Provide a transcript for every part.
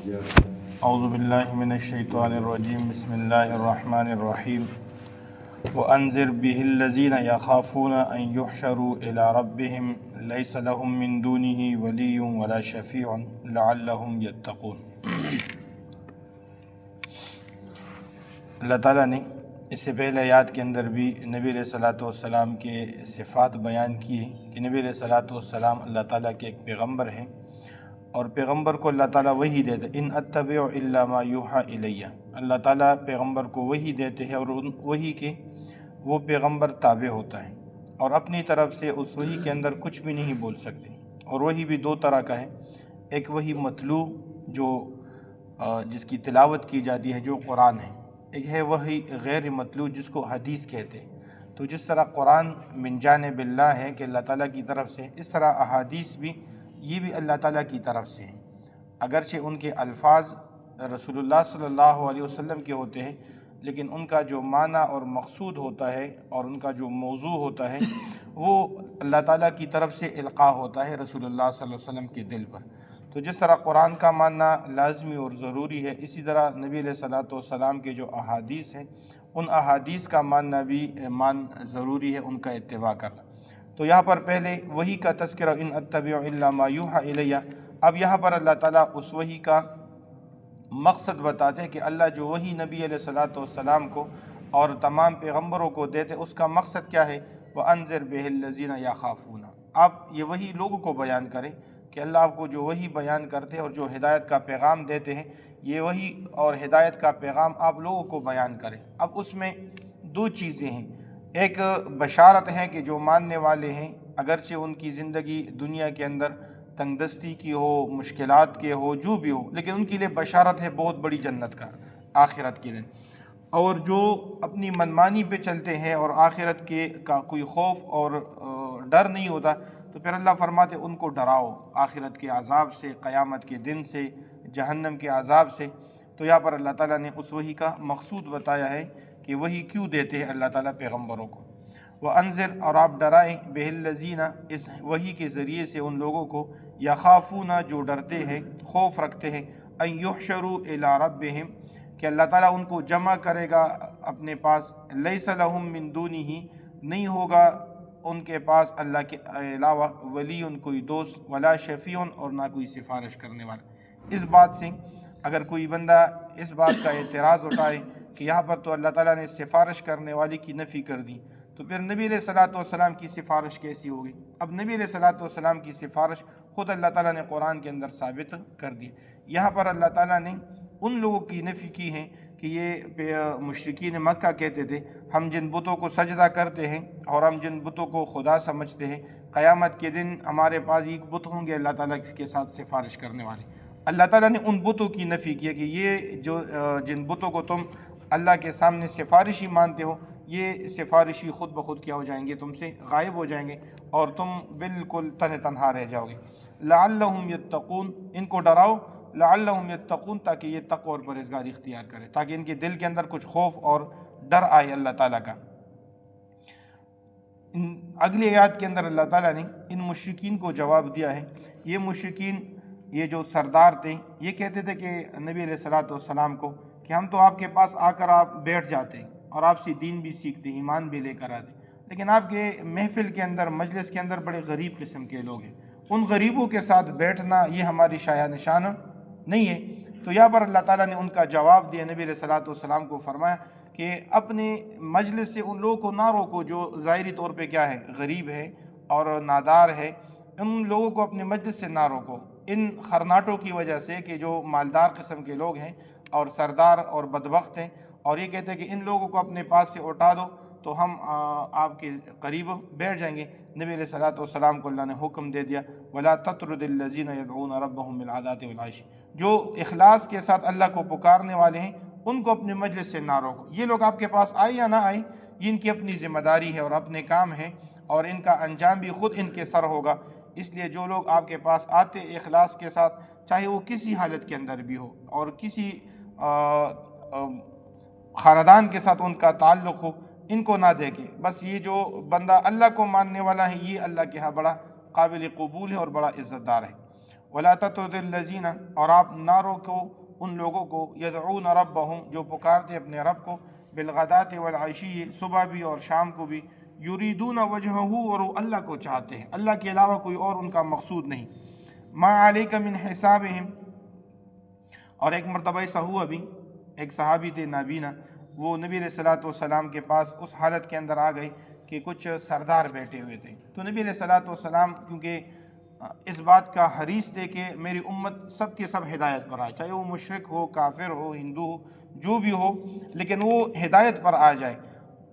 اعوذ باللہ من الشیطان الرجیم بسم اللہ الرحمن الرحیم وانذر به الذین یخافون ان یحشروا الی ربهم لیس لهم من دونه ولی ولا شفیع لعلهم یتقون۔ اللہ تعالیٰ نے اس سے پہلے آیات کے اندر بھی نبی علیہ الصلوۃ والسلام کے صفات بیان کیے کہ نبی علیہ الصلوۃ والسلام اللہ تعالیٰ کے ایک پیغمبر ہیں، اور پیغمبر کو اللہ تعالیٰ وحی دیتے، ان اتبع الا ما یوحی الیہ، اللہ تعالیٰ پیغمبر کو وحی دیتے ہیں اور وحی کے وہ پیغمبر تابع ہوتا ہے، اور اپنی طرف سے اس وحی کے اندر کچھ بھی نہیں بول سکتے۔ اور وحی بھی دو طرح کا ہے، ایک وحی متلو جو جس کی تلاوت کی جاتی ہے جو قرآن ہے، ایک ہے وحی غیر متلو جس کو حدیث کہتے ہیں۔ تو جس طرح قرآن من جانب اللہ ہے کہ اللہ تعالیٰ کی طرف سے، اس طرح احادیث بھی یہ بھی اللہ تعالیٰ کی طرف سے ہیں، اگرچہ ان کے الفاظ رسول اللہ صلی اللہ علیہ وسلم کے ہوتے ہیں، لیکن ان کا جو معنی اور مقصود ہوتا ہے اور ان کا جو موضوع ہوتا ہے وہ اللہ تعالیٰ کی طرف سے القاء ہوتا ہے رسول اللہ صلی اللہ علیہ وسلم کے دل پر۔ تو جس طرح قرآن کا ماننا لازمی اور ضروری ہے، اسی طرح نبی علیہ الصلوۃ والسلام کے جو احادیث ہیں ان احادیث کا ماننا بھی ضروری ہے، ان کا اتباع کرنا۔ تو یہاں پر پہلے وحی کا تذکرہ ان اتبع الا ما یوحی الیہ، اب یہاں پر اللہ تعالیٰ اس وحی کا مقصد بتاتے ہیں کہ اللہ جو وحی نبی علیہ الصلوۃ والسلام کو اور تمام پیغمبروں کو دیتے اس کا مقصد کیا ہے، وانذر بہ الذین یخافون، آپ یہ وحی لوگوں کو بیان کریں کہ اللہ آپ کو جو وحی بیان کرتے ہیں اور جو ہدایت کا پیغام دیتے ہیں، یہ وحی اور ہدایت کا پیغام آپ لوگوں کو بیان کریں۔ اب اس میں دو چیزیں ہیں، ایک بشارت ہے کہ جو ماننے والے ہیں اگرچہ ان کی زندگی دنیا کے اندر تنگ دستی کی ہو، مشکلات کے ہو، جو بھی ہو، لیکن ان کے لیے بشارت ہے بہت بڑی جنت کا آخرت کے دن۔ اور جو اپنی منمانی پہ چلتے ہیں اور آخرت کے کا کوئی خوف اور ڈر نہیں ہوتا، تو پھر اللہ فرماتے ان کو ڈراؤ آخرت کے عذاب سے، قیامت کے دن سے، جہنم کے عذاب سے۔ تو یہاں پر اللہ تعالیٰ نے اس وحی کا مقصود بتایا ہے کہ وحی کیوں دیتے ہیں اللہ تعالیٰ پیغمبروں کو۔ وانذر، اور آپ ڈرائیں، بہ الذین، اس وحی کے ذریعے سے ان لوگوں کو، یخافون جو ڈرتے ہیں، خوف رکھتے ہیں، ان یحشروا الی ربہم، کہ اللہ تعالیٰ ان کو جمع کرے گا اپنے پاس، لیس لہم من دونہ، نہیں ہوگا ان کے پاس اللہ کے علاوہ ولی کوئی دوست، ولا شفیع، اور نہ کوئی سفارش کرنے والا۔ اس بات سے اگر کوئی بندہ اس بات کا اعتراض اٹھائے کہ یہاں پر تو اللہ تعالیٰ نے سفارش کرنے والی کی نفی کر دی، تو پھر نبی علیہ الصلوۃ والسلام کی سفارش کیسی ہوگی؟ اب نبی علیہ الصلوۃ والسلام کی سفارش خود اللہ تعالیٰ نے قرآن کے اندر ثابت کر دی۔ یہاں پر اللہ تعالیٰ نے ان لوگوں کی نفی کی ہے کہ یہ مشرکین مکہ کہتے تھے ہم جن بتوں کو سجدہ کرتے ہیں اور ہم جن بتوں کو خدا سمجھتے ہیں، قیامت کے دن ہمارے پاس ایک بت ہوں گے اللہ تعالیٰ کے ساتھ سفارش کرنے والے۔ اللہ تعالیٰ نے ان بتوں کی نفی کی ہے کہ یہ جو جن بتوں کو تم اللہ کے سامنے سفارشی مانتے ہو، یہ سفارشی خود بخود کیا ہو جائیں گے، تم سے غائب ہو جائیں گے اور تم بالکل تنہا رہ جاؤ گے۔ لعلہم یتقون، ان کو ڈراؤ، لعلہم یتقون، تاکہ یہ تقوی اور پرہیزگاری اختیار کرے، تاکہ ان کے دل کے اندر کچھ خوف اور ڈر آئے اللہ تعالیٰ کا۔ اگلی آیات کے اندر اللہ تعالیٰ نے ان مشرکین کو جواب دیا ہے۔ یہ مشرکین، یہ جو سردار تھے، یہ کہتے تھے کہ نبی علیہ الصلوۃ والسلام کو کہ ہم تو آپ کے پاس آ کر آپ بیٹھ جاتے ہیں اور آپ سے دین بھی سیکھتے، ایمان بھی لے کر آتے، لیکن آپ کے محفل کے اندر، مجلس کے اندر بڑے غریب قسم کے لوگ ہیں، ان غریبوں کے ساتھ بیٹھنا یہ ہماری شایع نشان نہیں ہے۔ تو یہاں پر اللہ تعالیٰ نے ان کا جواب دیا، نبی علیہ الصلوۃ والسلام کو فرمایا کہ اپنے مجلس سے ان لوگوں کو نہ روکو جو ظاہری طور پہ کیا ہے، غریب ہے اور نادار ہے، ان لوگوں کو اپنے مجلس سے نہ روکو، ان خرناٹوں کی وجہ سے کہ جو مالدار قسم کے لوگ ہیں اور سردار اور بدبخت ہیں، اور یہ کہتے ہیں کہ ان لوگوں کو اپنے پاس سے اٹھا دو تو ہم آپ کے قریب بیٹھ جائیں گے۔ نبی علیہ الصلوۃ والسلام کو اللہ نے حکم دے دیا، ولا تطرد الذین یدعون ربهم بالغداۃ والعشی، جو اخلاص کے ساتھ اللہ کو پکارنے والے ہیں ان کو اپنے مجلس سے نہ روکو۔ یہ لوگ آپ کے پاس آئے یا نہ آئے، یہ ان کی اپنی ذمہ داری ہے اور اپنے کام ہے، اور ان کا انجام بھی خود ان کے سر ہوگا۔ اس لیے جو لوگ آپ کے پاس آتے اخلاص کے ساتھ، چاہے وہ کسی حالت کے اندر بھی ہو اور کسی خاندان کے ساتھ ان کا تعلق ہو، ان کو نہ دیکھے، بس یہ جو بندہ اللہ کو ماننے والا ہے یہ اللہ کے ہاں بڑا قابل قبول ہے اور بڑا عزت دار ہے۔ ولا تطرد الذین، اور آپ نہ روکو ان لوگوں کو یدعون ربہم جو پکارتے اپنے رب کو بالغداۃ والعشی صبح بھی اور شام کو بھی یریدون وجہہ اور وہ اللہ کو چاہتے ہیں، اللہ کے علاوہ کوئی اور ان کا مقصود نہیں۔ ما علیک من حسابہم، اور ایک مرتبہ ایسا ہوا بھی، ایک صحابی تھے نابینا، وہ نبی علیہ الصلوۃ والسلام کے پاس اس حالت کے اندر آ گئے کہ کچھ سردار بیٹھے ہوئے تھے، تو نبی علیہ الصلوۃ والسلام کیونکہ اس بات کا حریص تھے کہ میری امت سب کے سب ہدایت پر آئے، چاہے وہ مشرک ہو، کافر ہو، ہندو ہو، جو بھی ہو، لیکن وہ ہدایت پر آ جائے۔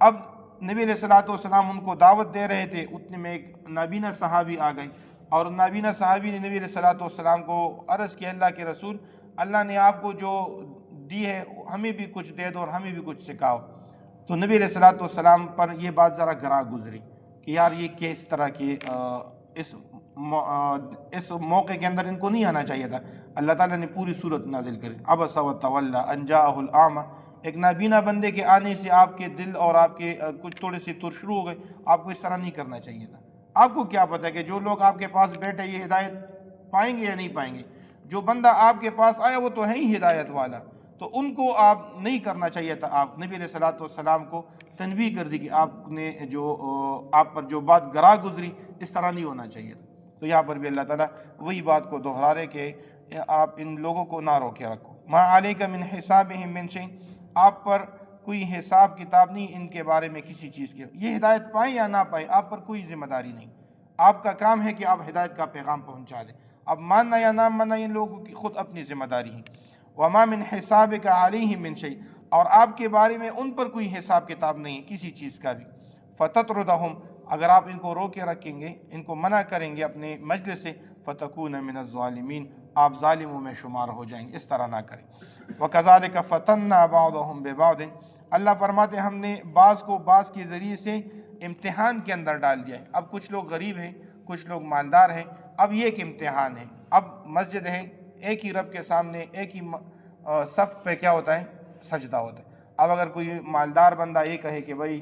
اب نبی علیہ الصلوۃ والسلام ان کو دعوت دے رہے تھے، اتنے میں ایک نابینا صحابی آ گئے، اور نابینا صحابی نے نبی علیہ الصلوۃ والسلام کو عرض کیا، اللہ کے رسول، اللہ نے آپ کو جو دی ہے ہمیں بھی کچھ دے دو اور ہمیں بھی کچھ سکھاؤ۔ تو نبی علیہ الصلوۃ والسلام پر یہ بات ذرا گراں گزری کہ یار یہ کس طرح کی اس موقع کے اندر ان کو نہیں آنا چاہیے تھا۔ اللہ تعالیٰ نے پوری صورت نازل کری، عبس وتولی ان جاءہ الاعمی، ایک نابینا بندے کے آنے سے آپ کے دل اور آپ کے کچھ تھوڑے سے شروع ہو گئے، آپ کو اس طرح نہیں کرنا چاہیے تھا۔ آپ کو کیا پتہ ہے کہ جو لوگ آپ کے پاس بیٹھے یہ ہدایت پائیں گے یا نہیں پائیں گے؟ جو بندہ آپ کے پاس آیا وہ تو ہے ہی ہدایت والا، تو ان کو آپ نہیں کرنا چاہیے تھا۔ آپ نبی علیہ الصلوۃ والسلام کو تنبیہ کر دی کہ آپ نے آپ پر جو بات گراں گزری اس طرح نہیں ہونا چاہیے تھا۔ تو یہاں پر بھی اللہ تعالیٰ وہی بات کو دہرا رہے کہ آپ ان لوگوں کو نہ روکے رکھو۔ ما علیک من حسابہم من شیء، آپ پر کوئی حساب کتاب نہیں ان کے بارے میں کسی چیز کے، یہ ہدایت پائیں یا نہ پائیں آپ پر کوئی ذمہ داری نہیں، آپ کا کام ہے کہ آپ ہدایت کا پیغام پہنچا دیں، اب ماننا یا نہ ماننا ان لوگوں کی خود اپنی ذمہ داری ہے۔ وما من حسابک علیہم من شیء، اور آپ کے بارے میں ان پر کوئی حساب کتاب نہیں ہے کسی چیز کا بھی۔ فتطردہم، اگر آپ ان کو روکے رکھیں گے، ان کو منع کریں گے اپنے مجلس سے، فتکون من الظالمین، آپ ظالموں میں شمار ہو جائیں گے، اس طرح نہ کریں۔ وکذالک فتنا بعضهم ببعض، اللہ فرماتے ہیں ہم نے بعض کو بعض کے ذریعے سے امتحان کے اندر ڈال دیا ہے۔ اب کچھ لوگ غریب ہیں، کچھ لوگ مالدار ہیں، اب یہ ایک امتحان ہے۔ اب مسجد ہے، ایک ہی رب کے سامنے ایک ہی صف پہ کیا ہوتا ہے؟ سجدہ ہوتا ہے۔ اب اگر کوئی مالدار بندہ یہ کہے کہ بھائی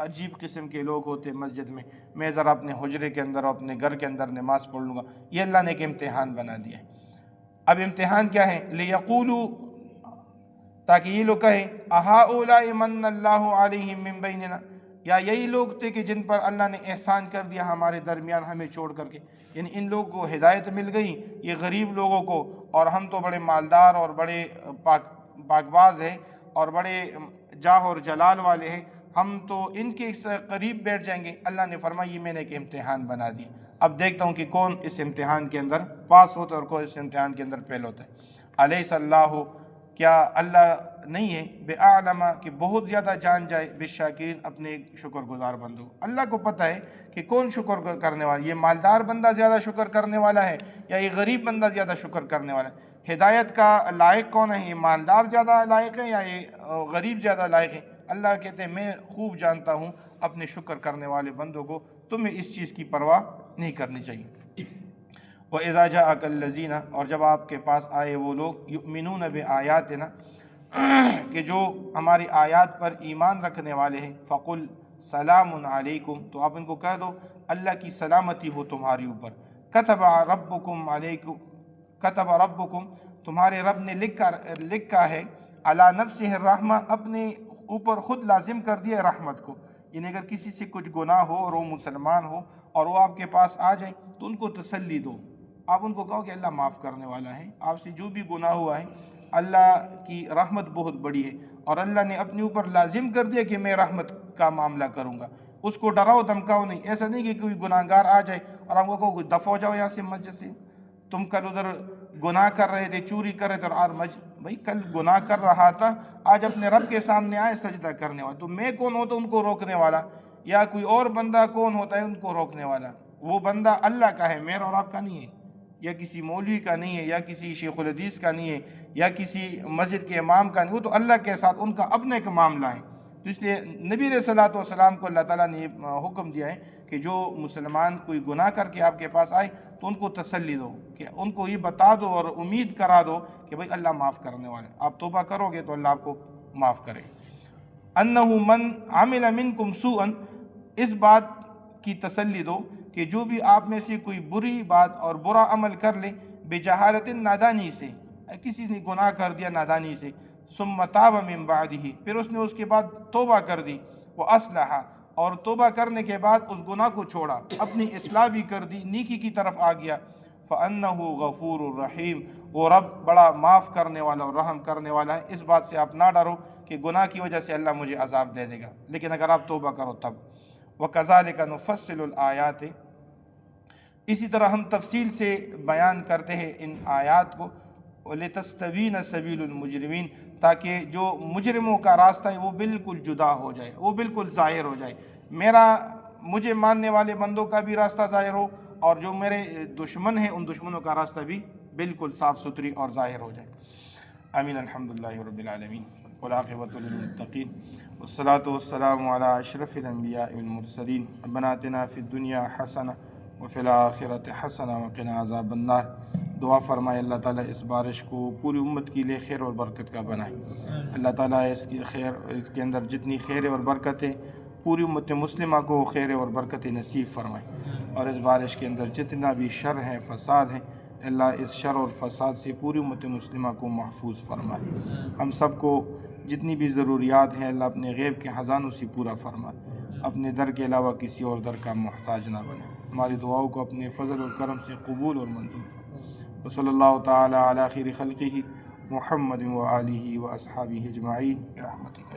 عجیب قسم کے لوگ ہوتے مسجد میں ذرا اپنے حجرے کے اندر اور اپنے گھر کے اندر نماز پڑھ لوں گا، یہ اللہ نے ایک امتحان بنا دیا ہے۔ اب امتحان کیا ہے؟ لیقولوا، تاکہ یہ لوگ کہیں، اہؤلاء من اللہ علیہم من بیننا، یا یہی لوگ تھے کہ جن پر اللہ نے احسان کر دیا ہمارے درمیان ہمیں چھوڑ کر کے، یعنی ان لوگوں کو ہدایت مل گئی، یہ غریب لوگوں کو، اور ہم تو بڑے مالدار اور بڑے پاک باز ہیں اور بڑے جاہ اور جلال والے ہیں، ہم تو ان کے قریب بیٹھ جائیں گے۔ اللہ نے فرمایا یہ میں نے ایک امتحان بنا دی، اب دیکھتا ہوں کہ کون اس امتحان کے اندر پاس ہوتا ہے اور کون اس امتحان کے اندر فیل ہوتا ہے۔ الیس اللہ، کیا اللہ نہیں ہے بِأَعْلَمَ، کہ بہت زیادہ جان جائے، بالشاکرین، اپنے شکر گزار بندوں، اللہ کو پتہ ہے کہ کون شکر کرنے والا، یہ مالدار بندہ زیادہ شکر کرنے والا ہے یا یہ غریب بندہ زیادہ شکر کرنے والا ہے؟ ہدایت کا لائق کون ہے؟ یہ مالدار زیادہ لائق ہے یا یہ غریب زیادہ لائق ہے؟ اللہ کہتے ہیں میں خوب جانتا ہوں اپنے شکر کرنے والے بندوں کو، تمہیں اس چیز کی پرواہ نہیں کرنی چاہیے۔ وَإِذَا جَاءَكَ الَّذِينَ، اور جب آپ کے پاس آئے وہ لوگ، يُؤْمِنُونَ بِآيَاتِنَا، کہ جو ہماری آیات پر ایمان رکھنے والے ہیں، فَقُلْ سَلَامٌ عَلَيْكُمْ، تو آپ ان کو کہہ دو اللہ کی سلامتی ہو تمہاری اوپر۔ كَتَبَ رَبُّكُمْ عَلَيْكُمْ، كَتَبَ رَبُّكُمْ، تمہارے رب نے لکھا ہے، عَلَى نَفْسِهِ الرَّحْمَةِ، اپنے اوپر خود لازم کر دیا رحمت کو، یعنی اگر کسی سے کچھ گناہ ہو اور وہ مسلمان ہو اور وہ آپ کے پاس آ جائے تو ان کو تسلی دو، آپ ان کو کہو کہ اللہ معاف کرنے والا ہے، آپ سے جو بھی گناہ ہوا ہے اللہ کی رحمت بہت بڑی ہے، اور اللہ نے اپنے اوپر لازم کر دیا کہ میں رحمت کا معاملہ کروں گا۔ اس کو ڈراؤ دھمکاؤ نہیں، ایسا نہیں کہ کوئی گناہ گار آ جائے اور آپ کو کہو دفع ہو جاؤ یہاں سے مسجد سے، تم کل ادھر گناہ کر رہے تھے، چوری کر رہے تھے، اور بھائی کل گناہ کر رہا تھا، آج اپنے رب کے سامنے آئے سجدہ کرنے والا، تو میں کون ہوتا ان کو روکنے والا؟ یا کوئی اور بندہ کون ہوتا ہے ان کو روکنے والا؟ وہ بندہ اللہ کا ہے، میرا اور آپ کا نہیں ہے، یا کسی مولوی کا نہیں ہے، یا کسی شیخ الحدیث کا نہیں ہے، یا کسی مسجد کے امام کا نہیں، وہ تو اللہ کے ساتھ ان کا اپنے کا معاملہ ہے۔ تو اس لیے نبی علیہ الصلوۃ والسلام کو اللہ تعالیٰ نے حکم دیا ہے کہ جو مسلمان کوئی گناہ کر کے آپ کے پاس آئے تو ان کو تسلی دو، کہ ان کو یہ بتا دو اور امید کرا دو کہ بھائی اللہ معاف کرنے والے، آپ توبہ کرو گے تو اللہ آپ کو معاف کرے۔ انہ من عمل منکم سوءا، اس بات کی تسلی دو کہ جو بھی آپ میں سے کوئی بری بات اور برا عمل کر لے، بجہالت، نادانی سے، کسی نے گناہ کر دیا نادانی سے، ثم تاب من بعدہ، پھر اس نے اس کے بعد توبہ کر دی، واصلح، اور توبہ کرنے کے بعد اس گناہ کو چھوڑا، اپنی اصلاح بھی کر دی، نیکی کی طرف آ گیا، فَأَنَّهُ غَفُورٌ رَحِيمٌ، وہ رب بڑا معاف کرنے والا اور رحم کرنے والا ہے۔ اس بات سے آپ نہ ڈرو کہ گناہ کی وجہ سے اللہ مجھے عذاب دے دے گا، لیکن اگر آپ توبہ کرو تب۔ وَكَذَلِكَ نُفَصِّلُ الْآيَاتِ، اسی طرح ہم تفصیل سے بیان کرتے ہیں ان آیات کو، وَلِتَسْتَبِينَ سَبِيلُ الْمُجْرِمِينَ، تاکہ جو مجرموں کا راستہ ہے وہ بالکل جدا ہو جائے، وہ بالکل ظاہر ہو جائے، مجھے ماننے والے بندوں کا بھی راستہ ظاہر ہو، اور جو میرے دشمن ہیں ان دشمنوں کا راستہ بھی بالکل صاف ستھری اور ظاہر ہو جائے۔ آمین۔ الحمدللہ رب العالمین، والعاقبۃ للمتقین، والصلاۃ والسلام علی اشرف الانبیاء والمرسلین، ربنا آتنا فی الدنیا حسنہ وفی الآخرۃ حسنہ وقنا عذاب النار۔ دعا فرمائے اللہ تعالیٰ اس بارش کو پوری امت کے لیے خیر اور برکت کا بنائے۔ اللہ تعالیٰ اس کے اندر جتنی خیر اور برکت ہے پوری امت مسلمہ کو خیر اور برکت نصیب فرمائے، اور اس بارش کے اندر جتنا بھی شر ہے، فساد ہے، اللہ اس شر اور فساد سے پوری امت مسلمہ کو محفوظ فرمائے۔ ہم سب کو جتنی بھی ضروریات ہیں اللہ اپنے غیب کے خزانوں سے پورا فرمائے، اپنے در کے علاوہ کسی اور در کا محتاج نہ بنے، ہماری دعاؤں کو اپنے فضل اور کرم سے قبول اور منظور فرمائے۔ وصلی اللہ تعالی علی خیر خلقہ محمد و آلہ و اصحابہ اجمعین برحمتک۔